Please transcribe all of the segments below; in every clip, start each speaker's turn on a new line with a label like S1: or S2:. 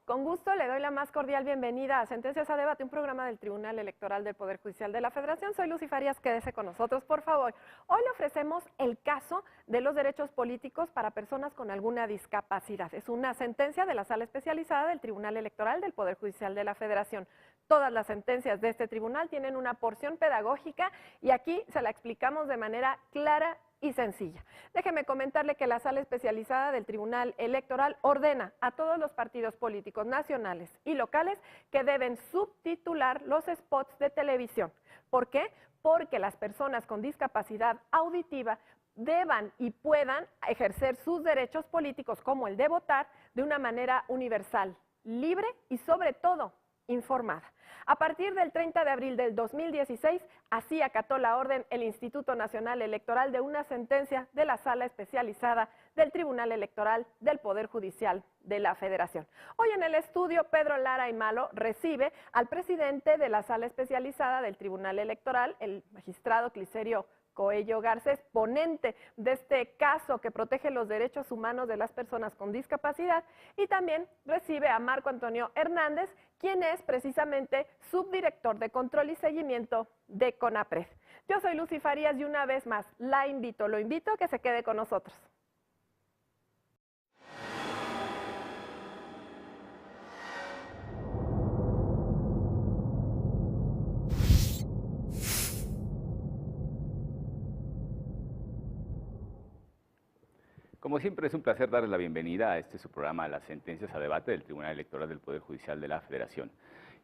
S1: Con gusto le doy la más cordial bienvenida a Sentencias a Debate, un programa del Tribunal Electoral del Poder Judicial de la Federación. Soy Lucy Farías, quédese con nosotros, por favor. Hoy le ofrecemos el caso de los derechos políticos para personas con alguna discapacidad. Es una sentencia de la Sala Especializada del Tribunal Electoral del Poder Judicial de la Federación. Todas las sentencias de este tribunal tienen una porción pedagógica y aquí se la explicamos de manera clara y sencilla. Déjeme comentarle que la Sala Especializada del Tribunal Electoral ordena a todos los partidos políticos nacionales y locales que deben subtitular los spots de televisión. ¿Por qué? Porque las personas con discapacidad auditiva deban y puedan ejercer sus derechos políticos, como el de votar, de una manera universal, libre y sobre todo informada. A partir del 30 de abril del 2016, así acató la orden el Instituto Nacional Electoral de una sentencia de la Sala Especializada del Tribunal Electoral del Poder Judicial de la Federación. Hoy en el estudio, Pedro Lara y Malo recibe al presidente de la Sala Especializada del Tribunal Electoral, el magistrado Clicerio Coello Garcés, ponente de este caso que protege los derechos humanos de las personas con discapacidad, y también recibe a Marco Antonio Hernández, quien es precisamente subdirector de control y seguimiento de CONAPRED. Yo soy Lucy Farías y una vez más lo invito a que se quede con nosotros.
S2: Como siempre, es un placer darles la bienvenida a su programa, Las Sentencias a Debate del Tribunal Electoral del Poder Judicial de la Federación.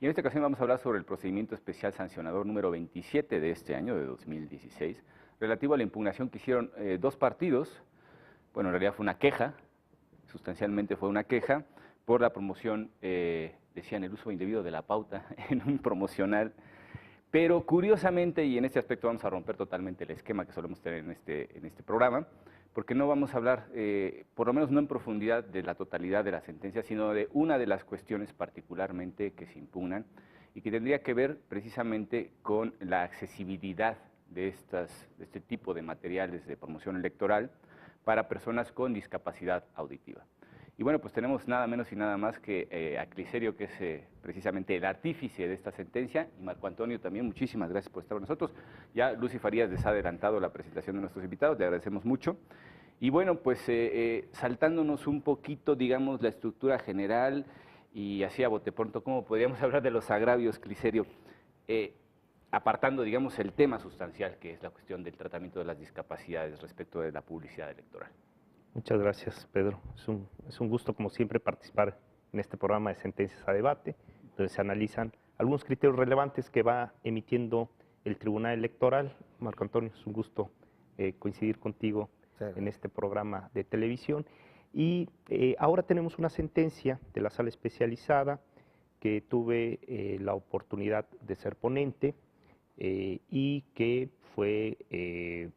S2: Y en esta ocasión vamos a hablar sobre el procedimiento especial sancionador número 27 de este año, de 2016, relativo a la impugnación que hicieron dos partidos. Bueno, en realidad fue una queja, sustancialmente fue una queja, por la promoción, decían, el uso indebido de la pauta en un promocional. Pero curiosamente, y en este aspecto vamos a romper totalmente el esquema que solemos tener en este programa, porque no vamos a hablar, por lo menos no en profundidad, de la totalidad de la sentencia, sino de una de las cuestiones particularmente que se impugnan y que tendría que ver precisamente con la accesibilidad de este tipo de materiales de promoción electoral para personas con discapacidad auditiva. Y bueno, pues tenemos nada menos y nada más que a Clicerio, que es precisamente el artífice de esta sentencia, y Marco Antonio también. Muchísimas gracias por estar con nosotros. Ya Lucy Farías les ha adelantado la presentación de nuestros invitados, le agradecemos mucho. Y bueno, pues saltándonos un poquito, digamos, la estructura general y así a bote pronto, ¿cómo podríamos hablar de los agravios, Clicerio? Apartando, digamos, el tema sustancial, que es la cuestión del tratamiento de las discapacidades respecto de la publicidad electoral.
S3: Muchas gracias, Pedro. Es un gusto, como siempre, participar en este programa de Sentencias a Debate, donde se analizan algunos criterios relevantes que va emitiendo el Tribunal Electoral. Marco Antonio, es un gusto coincidir contigo en este programa de televisión. Y ahora tenemos una sentencia de la Sala Especializada que tuve la oportunidad de ser ponente y que fue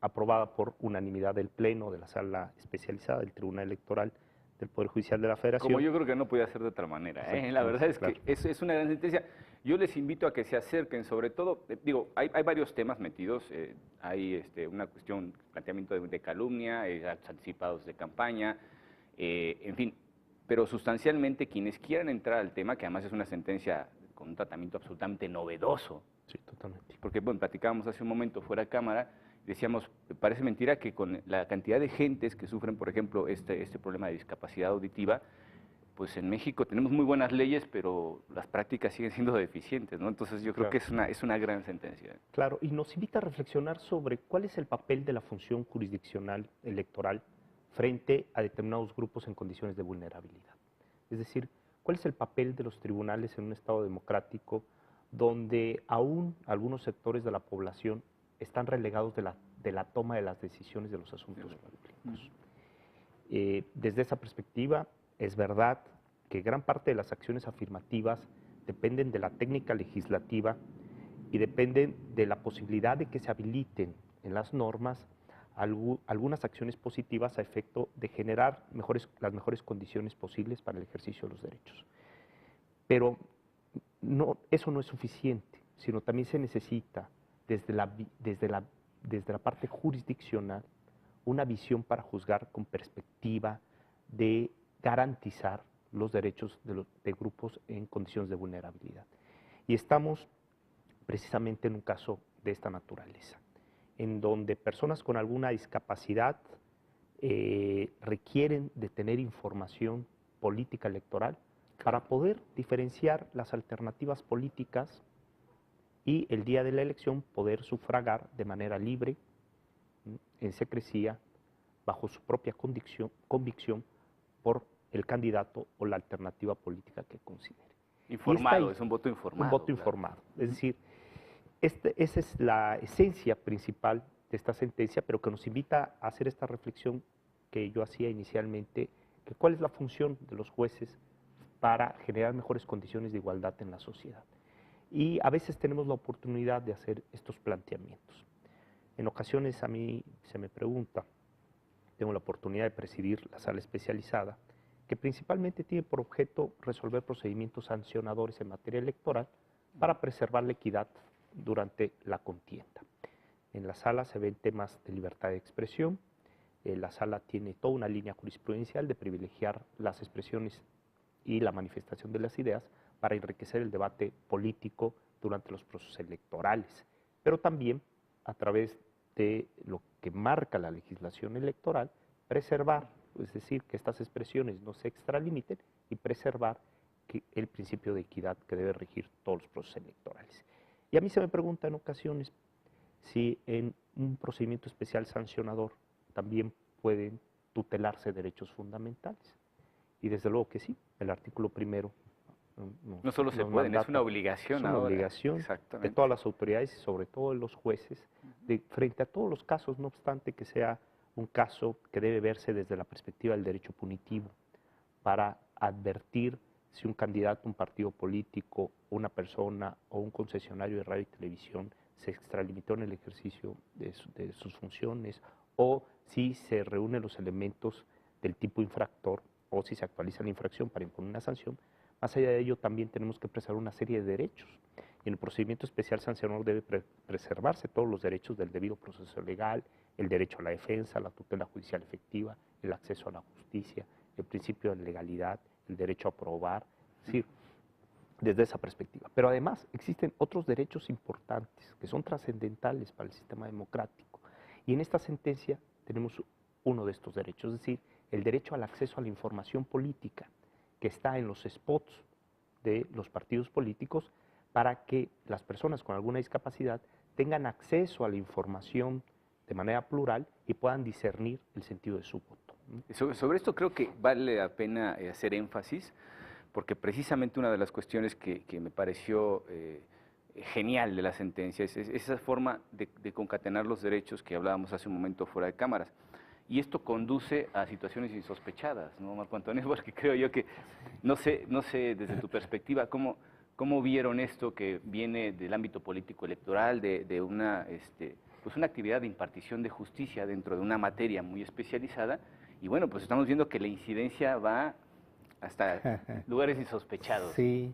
S3: aprobada por unanimidad del Pleno de la Sala Especializada del Tribunal Electoral del Poder Judicial de la Federación.
S2: Como yo creo que no podía ser de otra manera, La verdad es que es una gran sentencia. Yo les invito a que se acerquen, sobre todo, digo, hay varios temas metidos, hay una cuestión, planteamiento de calumnia, actos anticipados de campaña, en fin, pero sustancialmente quienes quieran entrar al tema, que además es una sentencia con un tratamiento absolutamente novedoso.
S3: Sí, totalmente.
S2: Porque, bueno, platicábamos hace un momento fuera de cámara, decíamos, parece mentira que con la cantidad de gentes que sufren, por ejemplo, este problema de discapacidad auditiva, pues en México tenemos muy buenas leyes, pero las prácticas siguen siendo deficientes, ¿no? Entonces yo creo que es una gran sentencia.
S3: Claro, y nos invita a reflexionar sobre cuál es el papel de la función jurisdiccional electoral frente a determinados grupos en condiciones de vulnerabilidad. Es decir, cuál es el papel de los tribunales en un Estado democrático donde aún algunos sectores de la población están relegados de la toma de las decisiones de los asuntos públicos. Desde esa perspectiva, es verdad que gran parte de las acciones afirmativas dependen de la técnica legislativa y dependen de la posibilidad de que se habiliten en las normas algunas acciones positivas a efecto de generar las mejores condiciones posibles para el ejercicio de los derechos. Pero eso no es suficiente, sino también se necesita desde la parte jurisdiccional una visión para juzgar con perspectiva de garantizar los derechos de grupos en condiciones de vulnerabilidad. Y estamos precisamente en un caso de esta naturaleza, en donde personas con alguna discapacidad requieren de tener información política electoral para poder diferenciar las alternativas políticas y el día de la elección poder sufragar de manera libre, en secrecía, bajo su propia convicción por el candidato o la alternativa política que considere.
S2: Informado, es un voto informado.
S3: Un voto informado. Es decir, esa es la esencia principal de esta sentencia, pero que nos invita a hacer esta reflexión que yo hacía inicialmente, que cuál es la función de los jueces para generar mejores condiciones de igualdad en la sociedad. Y a veces tenemos la oportunidad de hacer estos planteamientos. En ocasiones a mí se me pregunta, tengo la oportunidad de presidir la sala especializada, que principalmente tiene por objeto resolver procedimientos sancionadores en materia electoral para preservar la equidad durante la contienda. En la sala se ven temas de libertad de expresión, la sala tiene toda una línea jurisprudencial de privilegiar las expresiones y la manifestación de las ideas para enriquecer el debate político durante los procesos electorales, pero también a través de lo que marca la legislación electoral, preservar, es decir, que estas expresiones no se extralimiten y preservar el principio de equidad que debe regir todos los procesos electorales. Y a mí se me pregunta en ocasiones si en un procedimiento especial sancionador también pueden tutelarse derechos fundamentales. Y desde luego que sí, el artículo primero
S2: no solo se pueden, es una obligación.
S3: Es una obligación de todas las autoridades y sobre todo de los jueces, frente a todos los casos, no obstante que sea un caso que debe verse desde la perspectiva del derecho punitivo, para advertir si un candidato, un partido político, una persona o un concesionario de radio y televisión se extralimitó en el ejercicio de sus funciones, o si se reúnen los elementos del tipo infractor, o si se actualiza la infracción para imponer una sanción. Más allá de ello, también tenemos que preservar una serie de derechos. Y en el procedimiento especial sancionador debe preservarse todos los derechos del debido proceso legal, el derecho a la defensa, la tutela judicial efectiva, el acceso a la justicia, el principio de legalidad, el derecho a probar, es decir, desde esa perspectiva. Pero además existen otros derechos importantes que son trascendentales para el sistema democrático. Y en esta sentencia tenemos uno de estos derechos, es decir, el derecho al acceso a la información política, que está en los spots de los partidos políticos, para que las personas con alguna discapacidad tengan acceso a la información de manera plural y puedan discernir el sentido de su voto.
S2: Sobre esto creo que vale la pena hacer énfasis, porque precisamente una de las cuestiones que me pareció genial de la sentencia es esa forma de concatenar los derechos que hablábamos hace un momento fuera de cámaras. Y esto conduce a situaciones insospechadas, ¿no, Marco Antonio? Porque creo yo que, no sé desde tu perspectiva, ¿cómo vieron esto que viene del ámbito político electoral, de una, pues una actividad de impartición de justicia dentro de una materia muy especializada? Y bueno, pues estamos viendo que la incidencia va hasta lugares insospechados.
S4: Sí,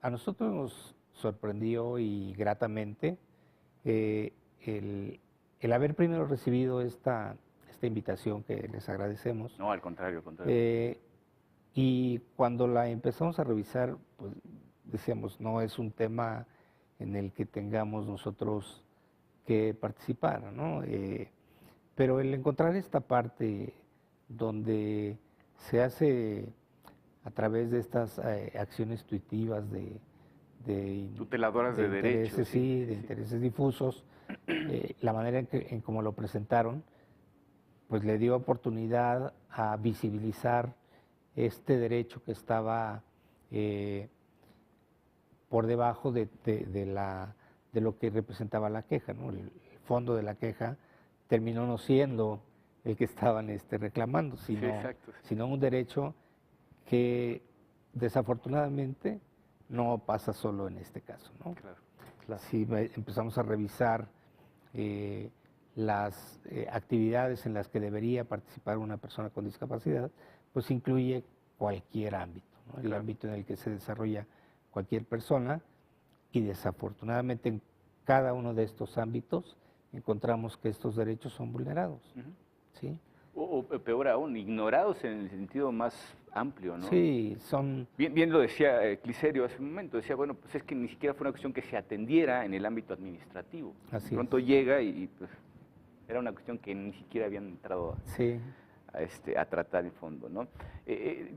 S4: a nosotros nos sorprendió y gratamente el haber primero recibido esta invitación, que les agradecemos.
S2: No, al contrario, al contrario.
S4: Y cuando la empezamos a revisar, pues decíamos, no es un tema en el que tengamos nosotros que participar, ¿no? Pero el encontrar esta parte donde se hace a través de estas acciones tuitivas de
S2: tuteladoras de derechos,
S4: sí, de intereses difusos, la manera en cómo lo presentaron, pues le dio oportunidad a visibilizar este derecho que estaba por debajo de lo que representaba la queja, ¿no? El fondo de la queja terminó no siendo el que estaban reclamando, sino un derecho que desafortunadamente no pasa solo en este caso, ¿no?
S2: Claro.
S4: Si empezamos a revisar las actividades en las que debería participar una persona con discapacidad, pues incluye cualquier ámbito, ¿no? El ámbito en el que se desarrolla cualquier persona, y desafortunadamente en cada uno de estos ámbitos encontramos que estos derechos son vulnerados, ¿sí?
S2: O peor aún, ignorados en el sentido más amplio, ¿no?
S4: Sí, son...
S2: Bien lo decía Cliserio hace un momento, decía, bueno, pues es que ni siquiera fue una cuestión que se atendiera en el ámbito administrativo.
S4: Así
S2: De pronto
S4: es.
S2: llega y pues era una cuestión que ni siquiera habían entrado
S4: Sí.
S2: a tratar en fondo, ¿no?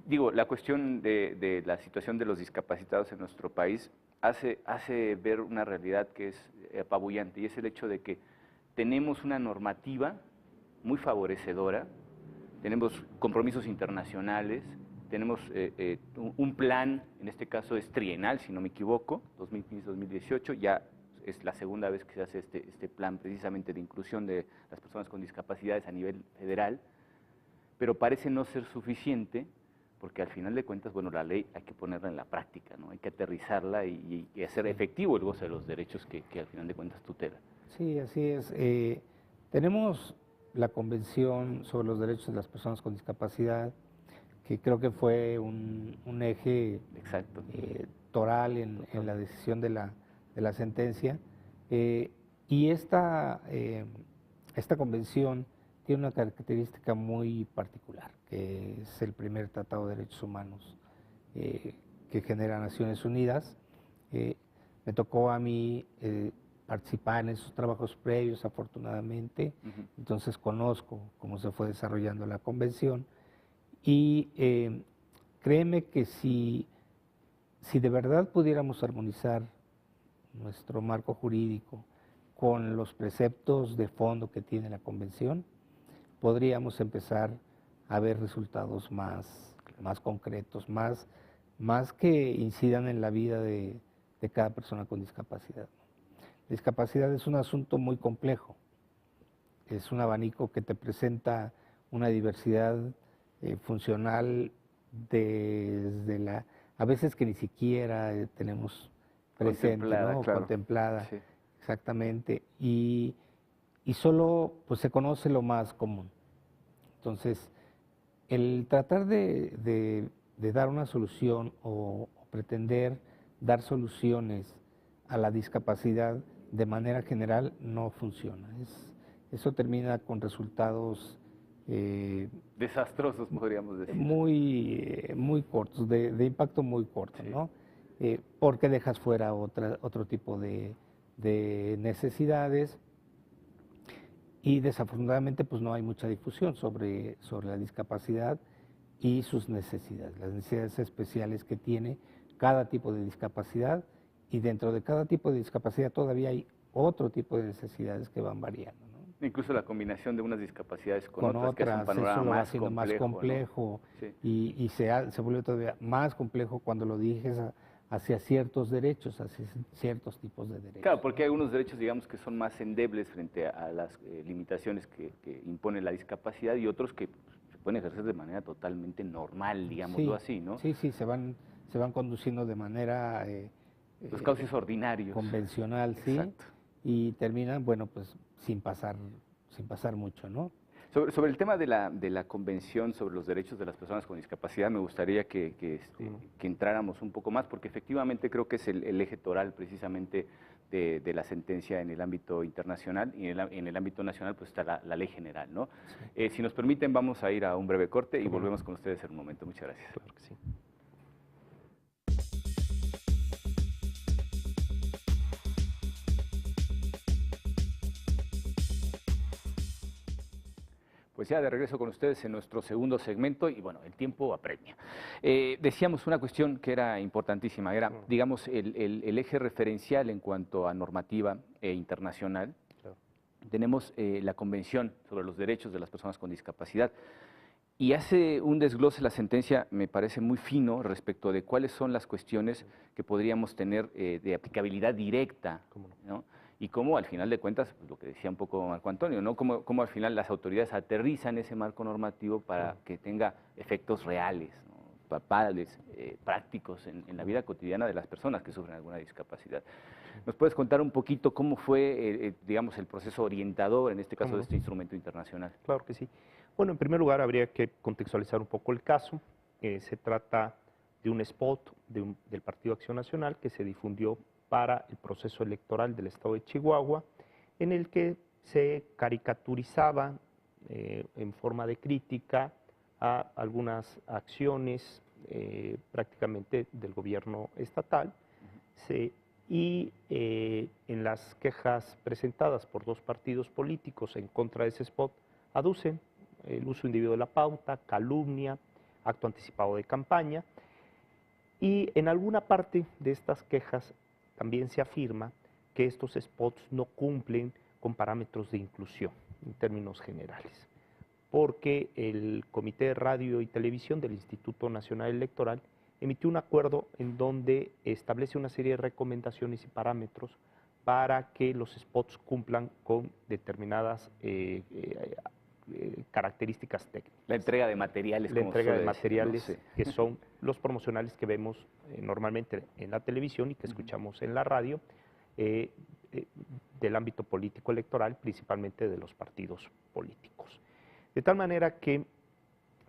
S2: Digo, la cuestión de la situación de los discapacitados en nuestro país hace ver una realidad que es apabullante, y es el hecho de que tenemos una normativa muy favorecedora, tenemos compromisos internacionales, tenemos un plan, en este caso es trienal, si no me equivoco, 2015-2018, ya es la segunda vez que se hace este plan precisamente de inclusión de las personas con discapacidades a nivel federal, pero parece no ser suficiente, porque al final de cuentas, bueno, la ley hay que ponerla en la práctica, ¿no? Hay que aterrizarla y hacer efectivo el goce de los derechos que al final de cuentas tutela.
S4: Sí, así es. Tenemos la Convención sobre los Derechos de las Personas con Discapacidad, que creo que fue un eje
S2: Exacto.
S4: toral en la decisión de la sentencia. Y esta convención tiene una característica muy particular, que es el primer tratado de derechos humanos que genera Naciones Unidas. Me tocó a mí participar en esos trabajos previos, afortunadamente, entonces conozco cómo se fue desarrollando la convención y créeme que si de verdad pudiéramos armonizar nuestro marco jurídico con los preceptos de fondo que tiene la convención, podríamos empezar a ver resultados más concretos, más que incidan en la vida de cada persona con discapacidad. La discapacidad es un asunto muy complejo, es un abanico que te presenta una diversidad funcional a veces que ni siquiera tenemos presente,
S2: Contemplada,
S4: ¿no?
S2: claro.
S4: Contemplada,
S2: Sí.
S4: exactamente, y solo pues se conoce lo más común. Entonces, el tratar de dar una solución o pretender dar soluciones a la discapacidad de manera general no funciona. Eso termina con resultados
S2: Desastrosos, podríamos decir.
S4: muy cortos, de impacto muy corto,
S2: Sí.
S4: ¿no? Porque dejas fuera otro tipo de necesidades y desafortunadamente pues no hay mucha difusión sobre la discapacidad y sus necesidades, las necesidades especiales que tiene cada tipo de discapacidad, y dentro de cada tipo de discapacidad todavía hay otro tipo de necesidades que van variando, ¿no?
S2: Incluso la combinación de unas discapacidades con
S4: Con
S2: otras, que hace un panorama
S4: eso lo va
S2: más
S4: haciendo más complejo,
S2: ¿no? Sí.
S4: y se vuelve todavía más complejo cuando lo diriges hacia ciertos derechos, hacia ciertos tipos de derechos.
S2: Claro, porque hay algunos derechos, digamos, que son más endebles frente a las limitaciones que impone la discapacidad, y otros que se pueden ejercer de manera totalmente normal, digámoslo así, ¿no?
S4: Sí, se van conduciendo de manera
S2: Los cauces ordinarios.
S4: convencional, sí,
S2: Exacto.
S4: y terminan, bueno, pues sin pasar mucho, ¿no?
S2: Sobre el tema de la Convención sobre los Derechos de las Personas con Discapacidad, me gustaría que entráramos un poco más, porque efectivamente creo que es el eje toral precisamente de la sentencia en el ámbito internacional, y en el ámbito nacional pues está la ley general, ¿no?
S4: Sí.
S2: Si nos permiten, vamos a ir a un breve corte y volvemos con ustedes en un momento. Muchas gracias.
S3: Claro que sí.
S2: Pues ya de regreso con ustedes en nuestro segundo segmento, y bueno, el tiempo apremia. Decíamos una cuestión que era importantísima, era, digamos, el eje referencial en cuanto a normativa internacional.
S3: Claro.
S2: Tenemos la Convención sobre los Derechos de las Personas con Discapacidad, y hace un desglose la sentencia, me parece muy fino, respecto de cuáles son las cuestiones que podríamos tener de aplicabilidad directa,
S3: ¿Cómo no?
S2: ¿no? Y cómo al final de cuentas, pues, lo que decía un poco Marco Antonio, ¿no? Cómo al final las autoridades aterrizan ese marco normativo para que tenga efectos reales, ¿no? Palpables, prácticos en la vida cotidiana de las personas que sufren alguna discapacidad. ¿Nos puedes contar un poquito cómo fue, digamos, el proceso orientador, en este caso,
S3: ¿Cómo
S2: de
S3: no?
S2: este instrumento internacional?
S3: Claro que sí. Bueno, en primer lugar habría que contextualizar un poco el caso. Se trata de un spot del Partido Acción Nacional que se difundió para el proceso electoral del estado de Chihuahua, en el que se caricaturizaba en forma de crítica a algunas acciones prácticamente del gobierno estatal. En las quejas presentadas por dos partidos políticos en contra de ese spot aducen el uso indebido de la pauta, calumnia, acto anticipado de campaña, y en alguna parte de estas quejas también se afirma que estos spots no cumplen con parámetros de inclusión en términos generales, porque el Comité de Radio y Televisión del Instituto Nacional Electoral emitió un acuerdo en donde establece una serie de recomendaciones y parámetros para que los spots cumplan con determinadas características técnicas.
S2: La entrega de materiales.
S3: La entrega de materiales,
S2: decir, ¿no? Sí.
S3: que son los promocionales que vemos normalmente en la televisión y que escuchamos en la radio, del ámbito político electoral, principalmente de los partidos políticos. De tal manera que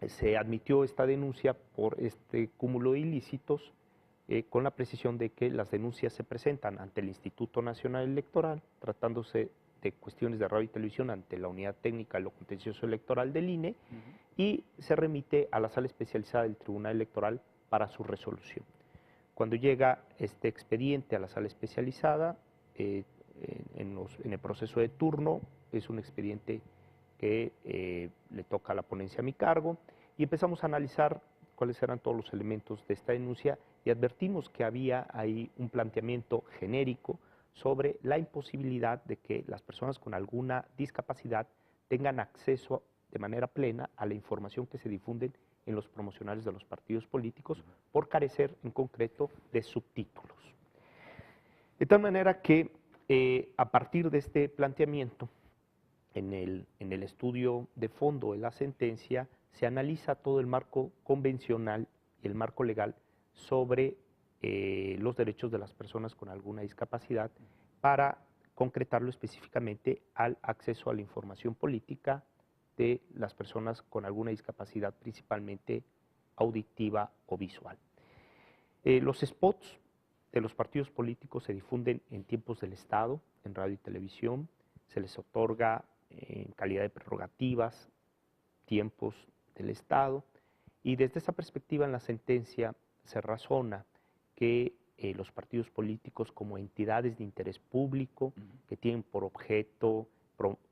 S3: se admitió esta denuncia por este cúmulo de ilícitos, con la precisión de que las denuncias se presentan ante el Instituto Nacional Electoral, tratándose de cuestiones de radio y televisión ante la Unidad Técnica de lo Contencioso Electoral del INE, y se remite a la Sala Especializada del Tribunal Electoral para su resolución. Cuando llega este expediente a la Sala Especializada, en el proceso de turno, es un expediente que le toca a la ponencia a mi cargo, y empezamos a analizar cuáles eran todos los elementos de esta denuncia, y advertimos que había ahí un planteamiento genérico sobre la imposibilidad de que las personas con alguna discapacidad tengan acceso de manera plena a la información que se difunde en los promocionales de los partidos políticos, por carecer en concreto de subtítulos. De tal manera que a partir de este planteamiento, en el estudio de fondo de la sentencia, se analiza todo el marco convencional y el marco legal sobre los derechos de las personas con alguna discapacidad, para concretarlo específicamente al acceso a la información política de las personas con alguna discapacidad, principalmente auditiva o visual. Los spots de los partidos políticos se difunden en tiempos del Estado, en radio y televisión, se les otorga en calidad de prerrogativas tiempos del Estado, y desde esa perspectiva en la sentencia se razona que los partidos políticos, como entidades de interés público que tienen por objeto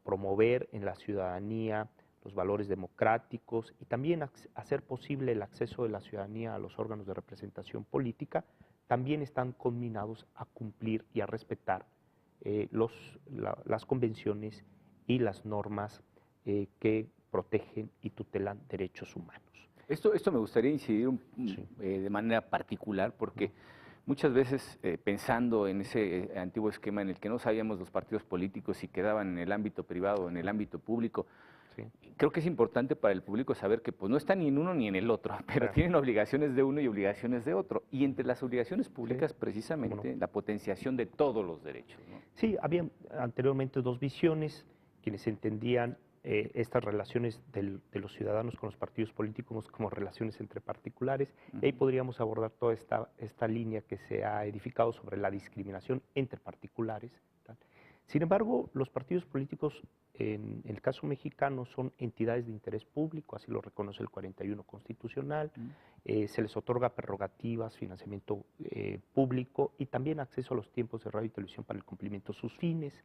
S3: promover en la ciudadanía los valores democráticos y también hacer posible el acceso de la ciudadanía a los órganos de representación política, también están conminados a cumplir y a respetar las convenciones y las normas que protegen y tutelan derechos humanos.
S2: Esto me gustaría incidir de manera particular, porque muchas veces pensando en ese antiguo esquema en el que no sabíamos los partidos políticos si quedaban en el ámbito privado o en el ámbito público, creo que es importante para el público saber que pues, no están ni en uno ni en el otro, pero tienen obligaciones de uno y obligaciones de otro. Y entre las obligaciones públicas, precisamente, la potenciación de todos los derechos, ¿no?
S3: Sí, había anteriormente dos visiones, quienes entendían estas relaciones de los ciudadanos con los partidos políticos como relaciones entre particulares, y ahí podríamos abordar toda esta línea que se ha edificado sobre la discriminación entre particulares, ¿tal? Sin embargo, los partidos políticos en el caso mexicano son entidades de interés público, así lo reconoce el 41 constitucional, se les otorga prerrogativas, financiamiento público y también acceso a los tiempos de radio y televisión para el cumplimiento de sus fines.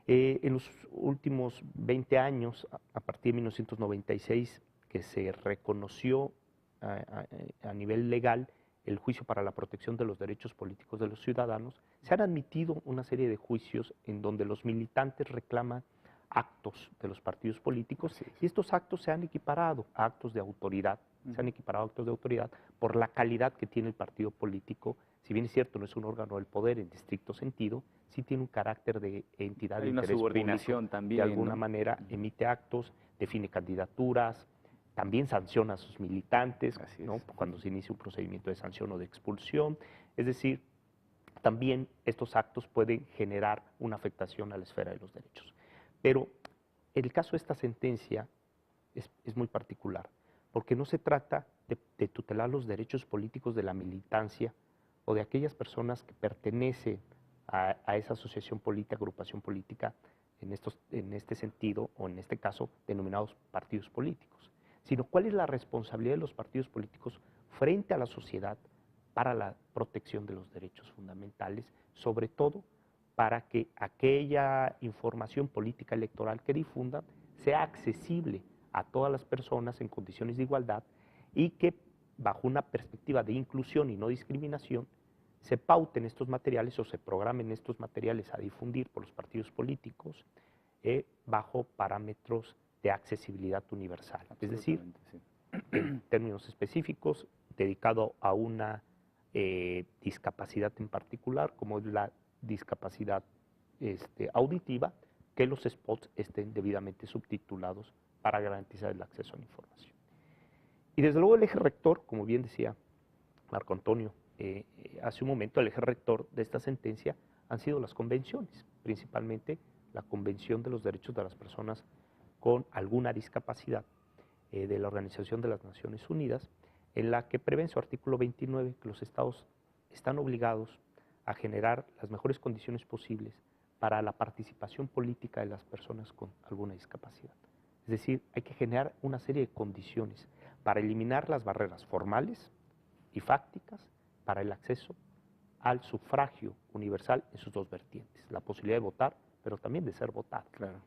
S3: En los últimos 20 años, a partir de 1996, que se reconoció a nivel legal el juicio para la protección de los derechos políticos de los ciudadanos, se han admitido una serie de juicios en donde los militantes reclaman actos de los partidos políticos, y estos actos se han equiparado a actos de autoridad, por la calidad que tiene el partido político. Si bien es cierto, no es un órgano del poder en estricto sentido, sí tiene un carácter de entidad de interés
S2: subordinación
S3: público,
S2: también,
S3: de alguna
S2: ¿no?
S3: manera emite actos, define candidaturas, también sanciona a sus militantes, ¿no? Cuando se inicia un procedimiento de sanción o de expulsión. Es decir, también estos actos pueden generar una afectación a la esfera de los derechos. Pero el caso de esta sentencia es muy particular, porque no se trata de tutelar los derechos políticos de la militancia o de aquellas personas que pertenecen a esa asociación política, agrupación política, en este sentido, o en este caso, denominados partidos políticos, sino cuál es la responsabilidad de los partidos políticos frente a la sociedad para la protección de los derechos fundamentales, sobre todo para que aquella información política electoral que difundan sea accesible a todas las personas en condiciones de igualdad y que, bajo una perspectiva de inclusión y no discriminación, se pauten estos materiales o se programen estos materiales a difundir por los partidos políticos bajo parámetros de accesibilidad universal. Es decir,
S2: sí,
S3: en términos específicos, dedicado a una discapacidad en particular, como es la discapacidad auditiva, que los spots estén debidamente subtitulados para garantizar el acceso a la información. Y desde luego el eje rector, como bien decía Marco Antonio hace un momento, el eje rector de esta sentencia han sido las convenciones, principalmente la Convención de los Derechos de las Personas con alguna discapacidad de la Organización de las Naciones Unidas, en la que prevé en su artículo 29 que los estados están obligados a generar las mejores condiciones posibles para la participación política de las personas con alguna discapacidad. Es decir, hay que generar una serie de condiciones para eliminar las barreras formales y fácticas para el acceso al sufragio universal en sus dos vertientes, la posibilidad de votar, pero también de ser votado.
S2: claro.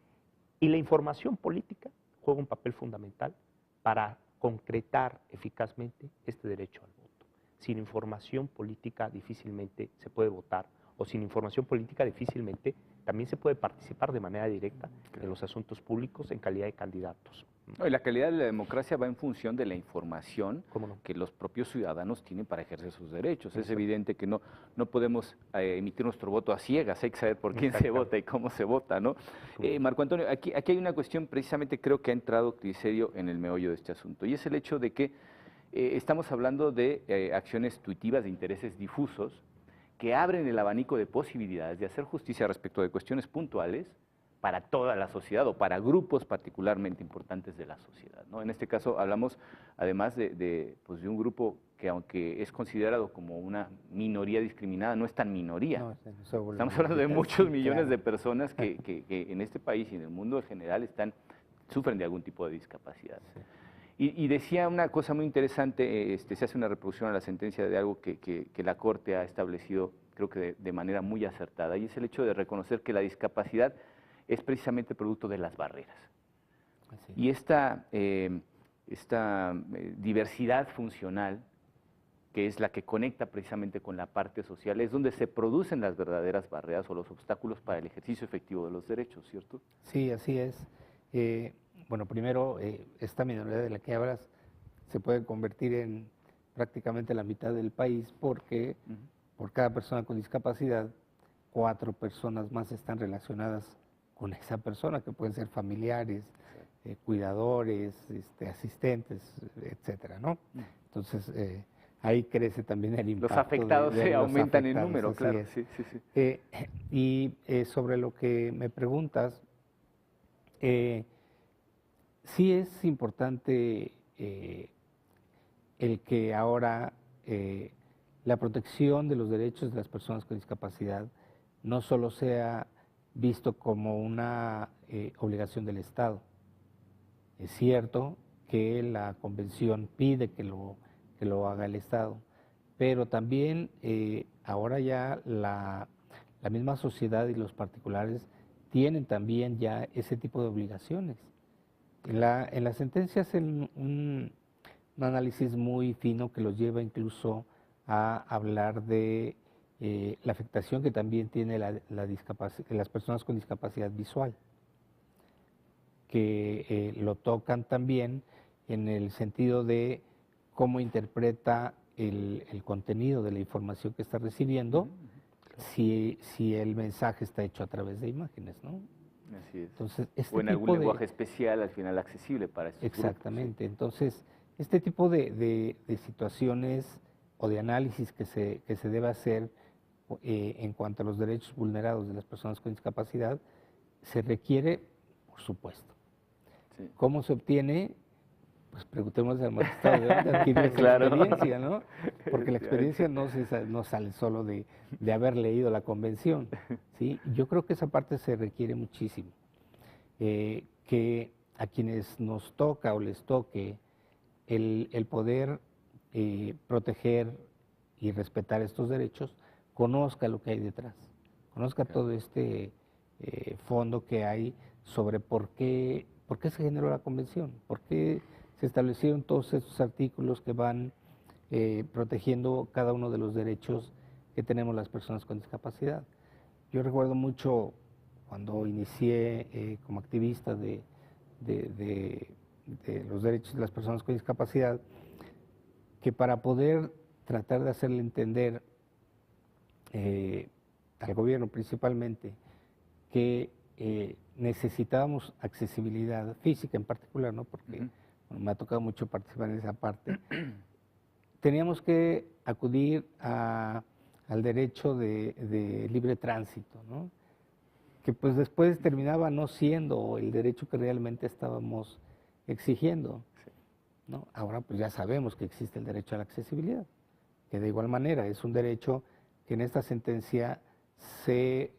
S3: Y la información política juega un papel fundamental para concretar eficazmente este derecho al voto. Sin información política difícilmente se puede votar, o sin información política difícilmente también se puede participar de manera directa en los asuntos públicos en calidad de candidatos.
S2: No, y la calidad de la democracia va en función de la información
S3: ¿Cómo no?
S2: que los propios ciudadanos tienen para ejercer sus derechos. Es evidente que no podemos emitir nuestro voto a ciegas, hay que saber por quién se vota y cómo se vota, ¿no? Marco Antonio, aquí hay una cuestión, precisamente creo que ha entrado criterio en el meollo de este asunto, y es el hecho de que estamos hablando de acciones tuitivas de intereses difusos que abren el abanico de posibilidades de hacer justicia respecto de cuestiones puntuales para toda la sociedad o para grupos particularmente importantes de la sociedad, ¿no? En este caso hablamos además de un grupo que, aunque es considerado como una minoría discriminada, no es tan minoría.
S4: No,
S2: Estamos hablando de muchos millones de personas que en este país y en el mundo en general sufren de algún tipo de discapacidad.
S4: Sí.
S2: Y decía una cosa muy interesante, se hace una reproducción a la sentencia de algo que la Corte ha establecido, creo que de manera muy acertada, y es el hecho de reconocer que la discapacidad es precisamente producto de las barreras.
S4: Así.
S2: Y esta diversidad funcional, que es la que conecta precisamente con la parte social, es donde se producen las verdaderas barreras o los obstáculos para el ejercicio efectivo de los derechos, ¿cierto?
S4: Sí, así es. Bueno, primero, esta minoría de la que hablas se puede convertir en prácticamente la mitad del país porque por cada persona con discapacidad, 4 personas más están relacionadas con esa persona, que pueden ser familiares, cuidadores, asistentes, etcétera, ¿no? Entonces, ahí crece también el impacto.
S2: Los afectados se aumentan en número, claro.
S4: Es.
S2: Sí, sí, sí.
S4: Y sobre lo que me preguntas, sí es importante el que ahora la protección de los derechos de las personas con discapacidad no solo sea visto como una obligación del Estado. Es cierto que la Convención pide que lo haga el Estado, pero también ahora ya la misma sociedad y los particulares tienen también ya ese tipo de obligaciones. En la sentencia hacen un análisis muy fino que los lleva incluso a hablar de la afectación que también tiene las personas con discapacidad visual, que lo tocan también en el sentido de cómo interpreta el contenido de la información que está recibiendo, si el mensaje está hecho a través de imágenes, ¿no?
S2: Así es.
S4: Entonces,
S2: o en algún lenguaje especial, al final accesible para estos
S4: exactamente.
S2: grupos,
S4: Entonces, este tipo de situaciones o de análisis que se debe hacer en cuanto a los derechos vulnerados de las personas con discapacidad, se requiere, por supuesto.
S2: Sí.
S4: ¿Cómo se obtiene? Pues preguntémosle al magistrado de dónde adquirir esa
S2: Claro.
S4: experiencia, ¿no? Porque la experiencia no sale solo de haber leído la convención, ¿sí? Yo creo que esa parte se requiere muchísimo. que a quienes nos toca o les toque el poder proteger y respetar estos derechos, conozca lo que hay detrás, conozca todo este fondo que hay sobre por qué se generó la convención, por qué se establecieron todos estos artículos que van protegiendo cada uno de los derechos que tenemos las personas con discapacidad. Yo recuerdo mucho cuando inicié como activista de los derechos de las personas con discapacidad, que para poder tratar de hacerle entender al gobierno principalmente que necesitábamos accesibilidad física en particular, ¿no? Porque bueno, me ha tocado mucho participar en esa parte, teníamos que acudir al derecho de libre tránsito, ¿no? Que pues después terminaba no siendo el derecho que realmente estábamos exigiendo, ¿no? Ahora pues ya sabemos que existe el derecho a la accesibilidad, que de igual manera es un derecho que en esta sentencia se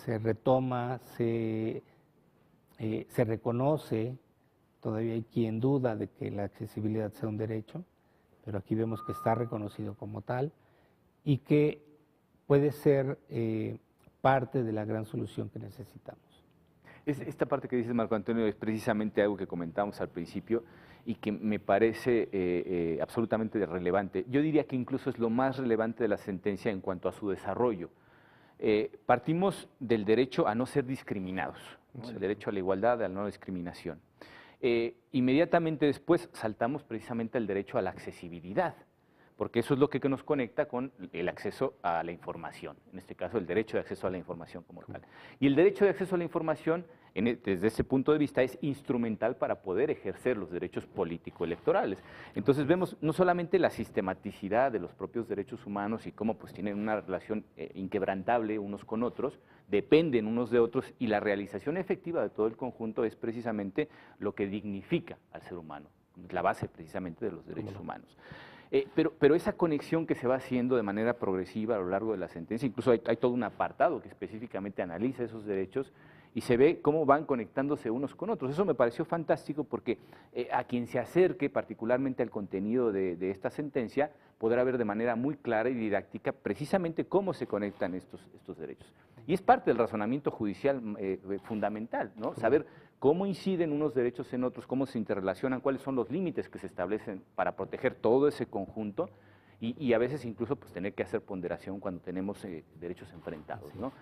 S4: retoma, se reconoce. Todavía hay quien duda de que la accesibilidad sea un derecho, pero aquí vemos que está reconocido como tal y que puede ser parte de la gran solución que necesitamos.
S2: Esta parte que dices, Marco Antonio, es precisamente algo que comentamos al principio y que me parece absolutamente relevante. Yo diría que incluso es lo más relevante de la sentencia en cuanto a su desarrollo. Partimos del derecho a no ser discriminados, ¿no? Sí. El derecho a la igualdad, a la no discriminación. Inmediatamente después saltamos precisamente al derecho a la accesibilidad, porque eso es lo que nos conecta con el acceso a la información, en este caso el derecho de acceso a la información como tal. Y el derecho de acceso a la información, desde ese punto de vista, es instrumental para poder ejercer los derechos político-electorales. Entonces vemos no solamente la sistematicidad de los propios derechos humanos y cómo pues tienen una relación inquebrantable unos con otros, dependen unos de otros, y la realización efectiva de todo el conjunto es precisamente lo que dignifica al ser humano, la base precisamente de los derechos humanos. Pero esa conexión que se va haciendo de manera progresiva a lo largo de la sentencia, incluso hay todo un apartado que específicamente analiza esos derechos y se ve cómo van conectándose unos con otros. Eso me pareció fantástico porque a quien se acerque particularmente al contenido de esta sentencia podrá ver de manera muy clara y didáctica precisamente cómo se conectan estos derechos. Y es parte del razonamiento judicial fundamental, ¿no? Saber cómo inciden unos derechos en otros, cómo se interrelacionan, cuáles son los límites que se establecen para proteger todo ese conjunto y a veces incluso pues, tener que hacer ponderación cuando tenemos derechos enfrentados, ¿no?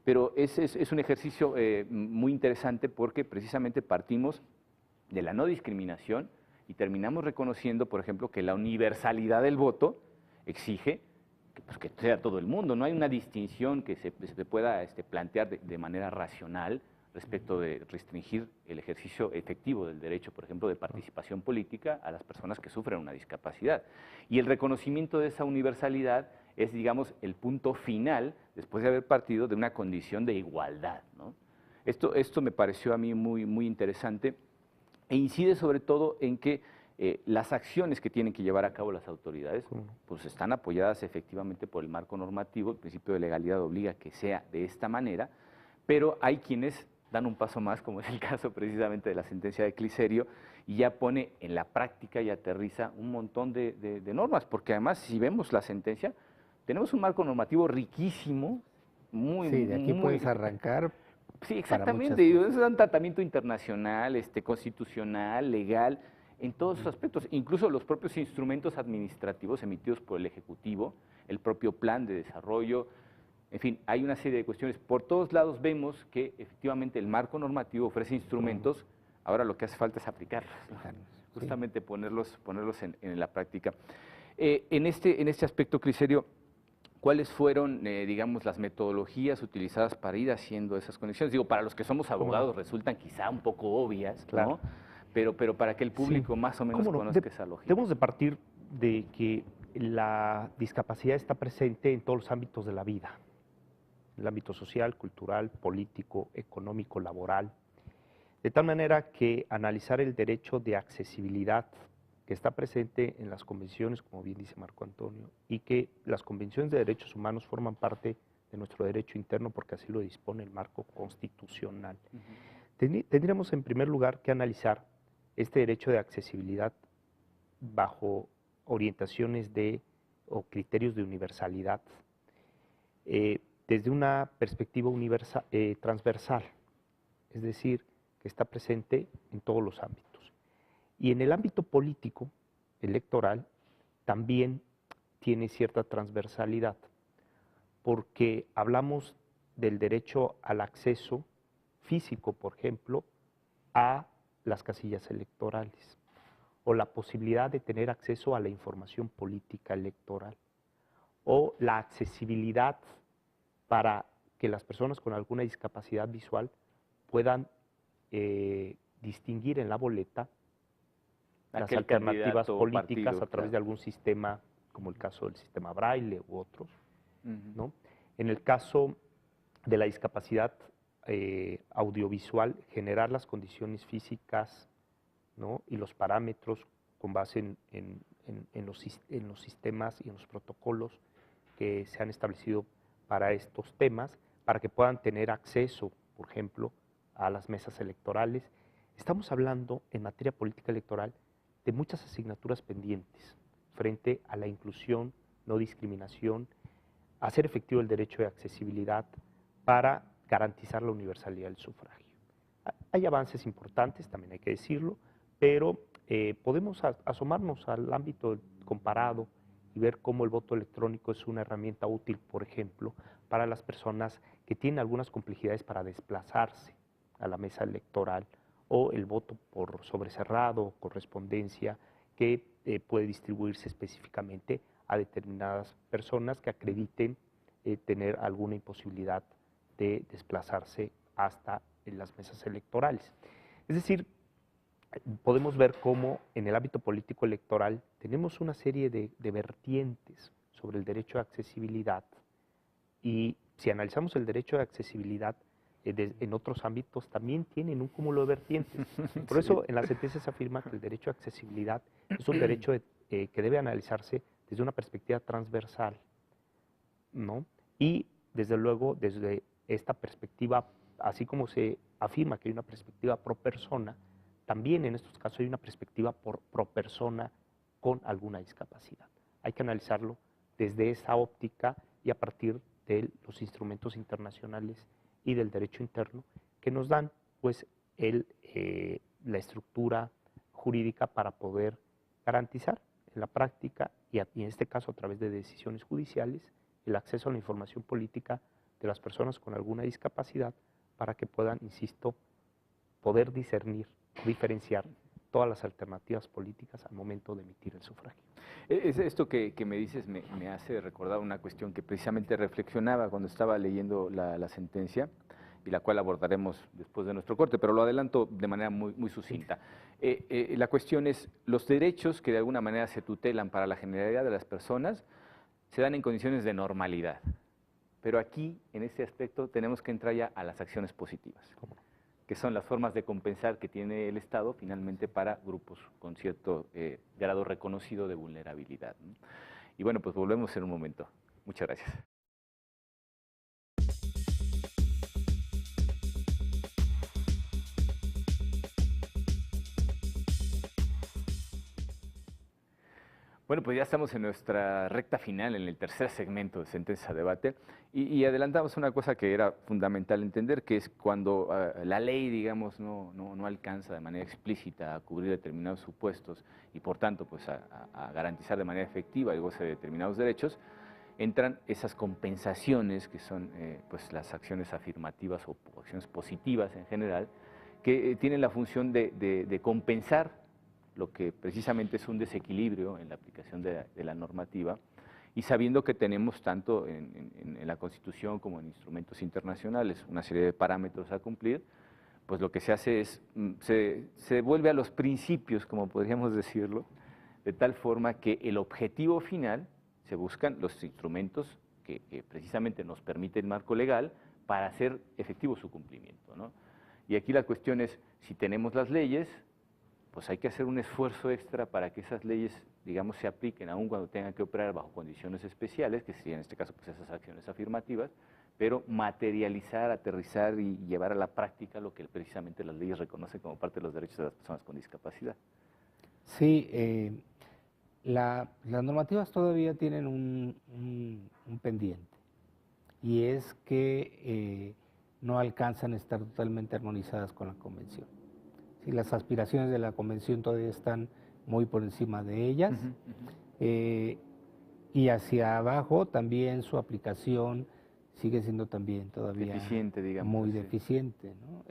S2: Pero es un ejercicio muy interesante porque precisamente partimos de la no discriminación y terminamos reconociendo, por ejemplo, que la universalidad del voto exige que sea todo el mundo. No hay una distinción que se pueda plantear de manera racional respecto de restringir el ejercicio efectivo del derecho, por ejemplo, de participación política a las personas que sufren una discapacidad. Y el reconocimiento de esa universalidad es, digamos, el punto final, después de haber partido de una condición de igualdad, ¿no? Esto me pareció a mí muy interesante e incide sobre todo en que las acciones que tienen que llevar a cabo las autoridades pues están apoyadas efectivamente por el marco normativo. El principio de legalidad obliga que sea de esta manera, pero hay quienes dan un paso más, como es el caso precisamente de la sentencia de Cliserio, y ya pone en la práctica y aterriza un montón de normas, porque además si vemos la sentencia, tenemos un marco normativo riquísimo,
S4: Sí, de aquí puedes arrancar.
S2: Sí, exactamente, es un tratamiento internacional, constitucional, legal, en todos sus aspectos, incluso los propios instrumentos administrativos emitidos por el Ejecutivo, el propio plan de desarrollo. En fin, hay una serie de cuestiones. Por todos lados vemos que efectivamente el marco normativo ofrece instrumentos, ahora lo que hace falta es aplicarlos, ¿no? Justamente ponerlos en la práctica. En este aspecto, Cliserio, ¿cuáles fueron, digamos, las metodologías utilizadas para ir haciendo esas conexiones? Digo, para los que somos abogados resultan quizá un poco obvias, ¿no? Pero para que el público más o menos conozca esa lógica.
S3: Debemos de partir de que la discapacidad está presente en todos los ámbitos de la vida. El ámbito social, cultural, político, económico, laboral, de tal manera que analizar el derecho de accesibilidad que está presente en las convenciones, como bien dice Marco Antonio, y que las convenciones de derechos humanos forman parte de nuestro derecho interno porque así lo dispone el marco constitucional. Tendríamos en primer lugar que analizar este derecho de accesibilidad bajo orientaciones o criterios de universalidad desde una perspectiva transversal, es decir, que está presente en todos los ámbitos. Y en el ámbito político, electoral, también tiene cierta transversalidad, porque hablamos del derecho al acceso físico, por ejemplo, a las casillas electorales, o la posibilidad de tener acceso a la información política electoral, o la accesibilidad para que las personas con alguna discapacidad visual puedan distinguir en la boleta las alternativas políticas a través de algún sistema, como el caso del sistema Braille u otros, ¿no? En el caso de la discapacidad audiovisual, generar las condiciones físicas, ¿no? Y los parámetros con base en los sistemas y en los protocolos que se han establecido para estos temas, para que puedan tener acceso, por ejemplo, a las mesas electorales. Estamos hablando en materia política electoral de muchas asignaturas pendientes frente a la inclusión, no discriminación, hacer efectivo el derecho de accesibilidad para garantizar la universalidad del sufragio. Hay avances importantes, también hay que decirlo, pero podemos asomarnos al ámbito comparado y ver cómo el voto electrónico es una herramienta útil, por ejemplo, para las personas que tienen algunas complejidades para desplazarse a la mesa electoral, o el voto por sobrecerrado, correspondencia, que puede distribuirse específicamente a determinadas personas que acrediten tener alguna imposibilidad de desplazarse hasta en las mesas electorales. Es decir, podemos ver cómo en el ámbito político electoral tenemos una serie de vertientes sobre el derecho a accesibilidad, y si analizamos el derecho de accesibilidad en otros ámbitos también tienen un cúmulo de vertientes. Por eso en la sentencia se afirma que el derecho a accesibilidad es un derecho que debe analizarse desde una perspectiva transversal, ¿no? Y desde luego desde esta perspectiva, así como se afirma que hay una perspectiva pro persona, también en estos casos hay una perspectiva pro persona con alguna discapacidad. Hay que analizarlo desde esa óptica y a partir de los instrumentos internacionales y del derecho interno que nos dan pues la estructura jurídica para poder garantizar en la práctica y en este caso a través de decisiones judiciales el acceso a la información política de las personas con alguna discapacidad para que puedan, insisto, poder discernir, diferenciar todas las alternativas políticas al momento de emitir el sufragio.
S2: Esto que me dices me hace recordar una cuestión que precisamente reflexionaba cuando estaba leyendo la sentencia, y la cual abordaremos después de nuestro corte, pero lo adelanto de manera muy sucinta. La cuestión es, los derechos que de alguna manera se tutelan para la generalidad de las personas se dan en condiciones de normalidad, pero aquí, en este aspecto, tenemos que entrar ya a las acciones positivas, que son las formas de compensar que tiene el Estado finalmente para grupos con cierto grado reconocido de vulnerabilidad, ¿no? Y bueno, pues volvemos en un momento. Muchas gracias. Bueno, pues ya estamos en nuestra recta final, en el tercer segmento de Sentencias a Debate, y adelantamos una cosa que era fundamental entender, que es cuando la ley, digamos, no alcanza de manera explícita a cubrir determinados supuestos y por tanto pues a garantizar de manera efectiva el goce de determinados derechos, entran esas compensaciones que son pues las acciones afirmativas o acciones positivas en general, que tienen la función de compensar lo que precisamente es un desequilibrio en la aplicación de la normativa, y sabiendo que tenemos tanto en la Constitución como en instrumentos internacionales una serie de parámetros a cumplir, pues lo que se hace es, se vuelve a los principios, como podríamos decirlo, de tal forma que el objetivo final, se buscan los instrumentos que precisamente nos permite el marco legal para hacer efectivo su cumplimiento, ¿no? Y aquí la cuestión es, si tenemos las leyes, pues hay que hacer un esfuerzo extra para que esas leyes, digamos, se apliquen aun cuando tengan que operar bajo condiciones especiales, que serían en este caso pues esas acciones afirmativas, pero materializar, aterrizar y llevar a la práctica lo que precisamente las leyes reconocen como parte de los derechos de las personas con discapacidad.
S4: Sí, las normativas todavía tienen un pendiente, y es que no alcanzan a estar totalmente armonizadas con la Convención. Sí, las aspiraciones de la Convención todavía están muy por encima de ellas, y hacia abajo también su aplicación sigue siendo también todavía
S2: deficiente, digamos,
S4: muy
S2: así.
S4: deficiente, ¿no?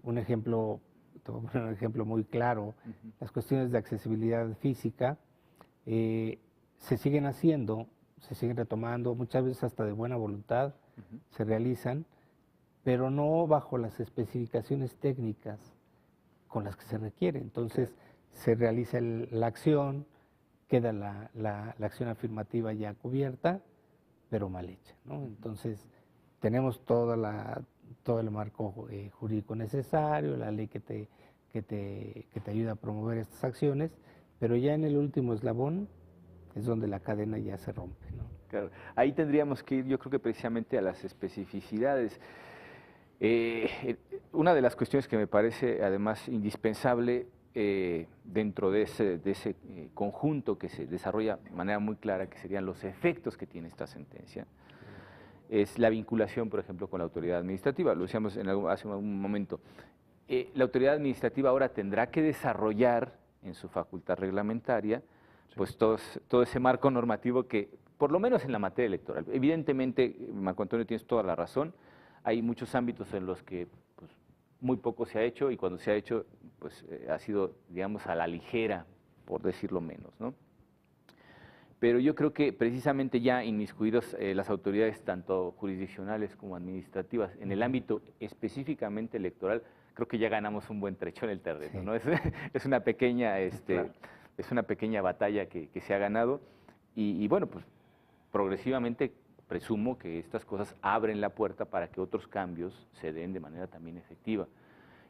S4: Un ejemplo, te voy a poner un ejemplo muy claro, las cuestiones de accesibilidad física se siguen haciendo, se siguen retomando, muchas veces hasta de buena voluntad se realizan, pero no bajo las especificaciones técnicas con las que se requiere. Entonces se realiza la acción, queda la acción afirmativa ya cubierta, pero mal hecha, ¿no? Entonces tenemos todo el marco jurídico necesario, la ley que te ayuda a promover estas acciones, pero ya en el último eslabón es donde la cadena ya se rompe, ¿no?
S2: Claro. Ahí tendríamos que ir, yo creo que precisamente a las especificidades. Una de las cuestiones que me parece además indispensable dentro de ese conjunto que se desarrolla de manera muy clara, que serían los efectos que tiene esta sentencia, es la vinculación, por ejemplo, con la autoridad administrativa. Lo decíamos hace un momento. La autoridad administrativa ahora tendrá que desarrollar en su facultad reglamentaria pues todo ese marco normativo que, por lo menos en la materia electoral, evidentemente, Marco Antonio, tienes toda la razón, hay muchos ámbitos en los que pues, muy poco se ha hecho, y cuando se ha hecho pues ha sido, digamos, a la ligera, por decirlo menos, ¿no? Pero yo creo que precisamente ya inmiscuidos las autoridades tanto jurisdiccionales como administrativas en el ámbito específicamente electoral, creo que ya ganamos un buen trecho en el terreno,
S4: Sí.
S2: ¿no? Es una pequeña,
S4: Claro.
S2: es una pequeña batalla que se ha ganado, y bueno, pues progresivamente presumo que estas cosas abren la puerta para que otros cambios se den de manera también efectiva.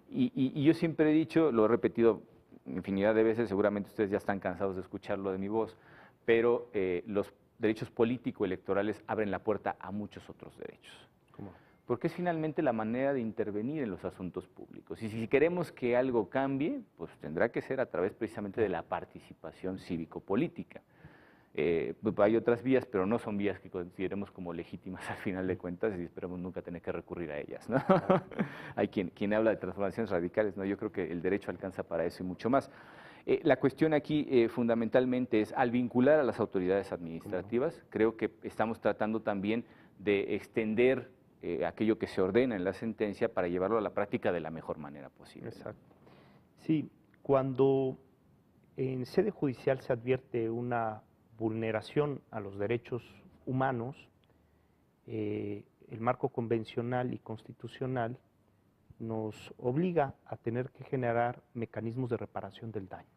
S2: Y yo siempre he dicho, lo he repetido infinidad de veces, seguramente ustedes ya están cansados de escucharlo de mi voz, pero los derechos político-electorales abren la puerta a muchos otros derechos.
S3: ¿Cómo?
S2: Porque es finalmente la manera de intervenir en los asuntos públicos. Y si queremos que algo cambie, pues tendrá que ser a través precisamente de la participación cívico-política. Hay otras vías, pero no son vías que consideremos como legítimas al final de cuentas, y esperemos nunca tener que recurrir a ellas, ¿no? Hay quien habla de transformaciones radicales, ¿no? Yo creo que el derecho alcanza para eso y mucho más. La cuestión aquí fundamentalmente es, al vincular a las autoridades administrativas, creo que estamos tratando también de extender aquello que se ordena en la sentencia para llevarlo a la práctica de la mejor manera posible.
S3: Exacto. Sí, cuando en sede judicial se advierte una vulneración a los derechos humanos, el marco convencional y constitucional nos obliga a tener que generar mecanismos de reparación del daño.